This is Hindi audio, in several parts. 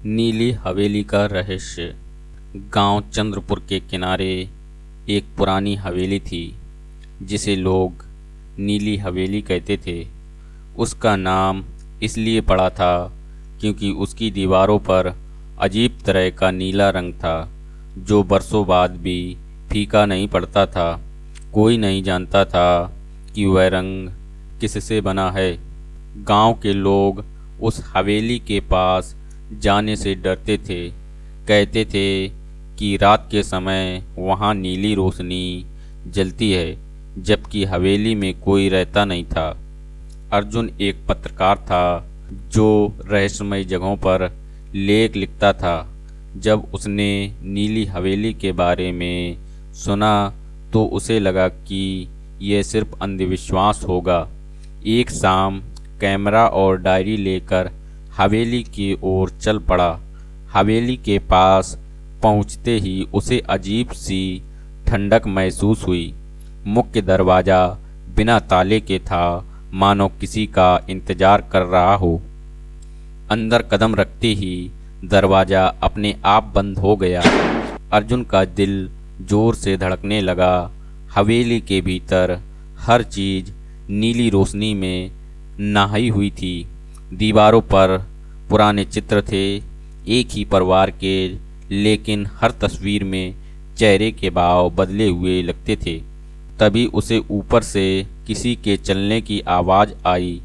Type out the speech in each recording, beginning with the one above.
नीली हवेली का रहस्य। गांव चंद्रपुर के किनारे एक पुरानी हवेली थी जिसे लोग नीली हवेली कहते थे। उसका नाम इसलिए पड़ा था क्योंकि उसकी दीवारों पर अजीब तरह का नीला रंग था जो बरसों बाद भी फीका नहीं पड़ता था। कोई नहीं जानता था कि वह रंग किससे बना है। गांव के लोग उस हवेली के पास जाने से डरते थे। कहते थे कि रात के समय वहाँ नीली रोशनी जलती है जबकि हवेली में कोई रहता नहीं था। अर्जुन एक पत्रकार था जो रहस्यमय जगहों पर लेख लिखता था। जब उसने नीली हवेली के बारे में सुना तो उसे लगा कि यह सिर्फ अंधविश्वास होगा। एक शाम कैमरा और डायरी लेकर हवेली की ओर चल पड़ा। हवेली के पास पहुंचते ही उसे अजीब सी ठंडक महसूस हुई। मुख्य दरवाज़ा बिना ताले के था, मानो किसी का इंतजार कर रहा हो। अंदर कदम रखते ही दरवाज़ा अपने आप बंद हो गया। अर्जुन का दिल जोर से धड़कने लगा। हवेली के भीतर हर चीज़ नीली रोशनी में नहाई हुई थी। दीवारों पर पुराने चित्र थे, एक ही परिवार के, लेकिन हर तस्वीर में चेहरे के भाव बदले हुए लगते थे। तभी उसे ऊपर से किसी के चलने की आवाज़ आई।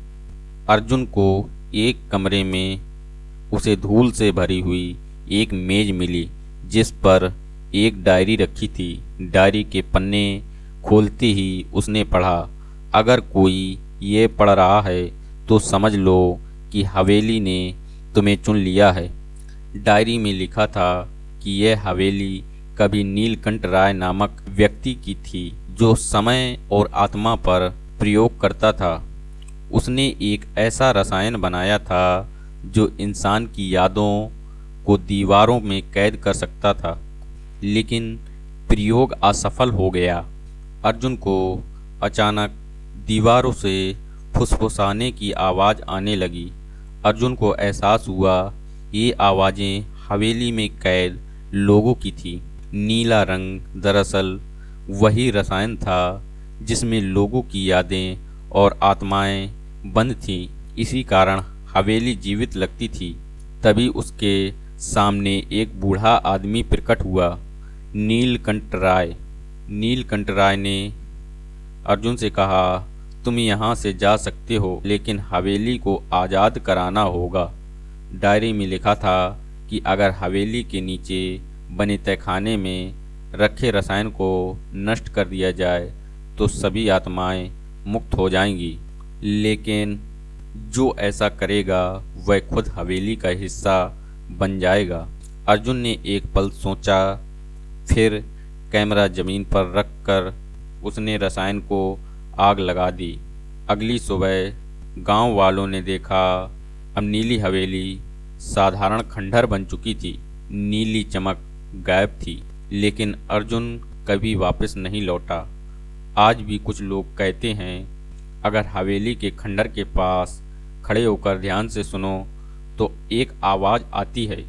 अर्जुन को एक कमरे में उसे धूल से भरी हुई एक मेज मिली जिस पर एक डायरी रखी थी। डायरी के पन्ने खोलते ही उसने पढ़ा, अगर कोई ये पढ़ रहा है तो समझ लो कि हवेली ने तुम्हें चुन लिया है। डायरी में लिखा था कि यह हवेली कभी नीलकंठ राय नामक व्यक्ति की थी जो समय और आत्मा पर प्रयोग करता था। उसने एक ऐसा रसायन बनाया था जो इंसान की यादों को दीवारों में कैद कर सकता था, लेकिन प्रयोग असफल हो गया। अर्जुन को अचानक दीवारों से फुसफुसाने की आवाज़ आने लगी। अर्जुन को एहसास हुआ ये आवाज़ें हवेली में कैद लोगों की थी। नीला रंग दरअसल वही रसायन था जिसमें लोगों की यादें और आत्माएं बंद थीं। इसी कारण हवेली जीवित लगती थी। तभी उसके सामने एक बूढ़ा आदमी प्रकट हुआ, नीलकंठ राय। नीलकंठ राय ने अर्जुन से कहा, तुम यहाँ से जा सकते हो, लेकिन हवेली को आज़ाद कराना होगा। डायरी में लिखा था कि अगर हवेली के नीचे बने तहखाने में रखे रसायन को नष्ट कर दिया जाए तो सभी आत्माएं मुक्त हो जाएंगी, लेकिन जो ऐसा करेगा वह खुद हवेली का हिस्सा बन जाएगा। अर्जुन ने एक पल सोचा, फिर कैमरा ज़मीन पर रख कर उसने रसायन को आग लगा दी। अगली सुबह गांव वालों ने देखा अब नीली हवेली साधारण खंडहर बन चुकी थी। नीली चमक गायब थी, लेकिन अर्जुन कभी वापस नहीं लौटा। आज भी कुछ लोग कहते हैं अगर हवेली के खंडहर के पास खड़े होकर ध्यान से सुनो तो एक आवाज़ आती है।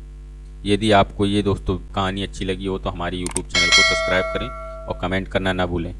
यदि आपको ये दोस्तों कहानी अच्छी लगी हो तो हमारी YouTube चैनल को सब्सक्राइब करें और कमेंट करना ना भूलें।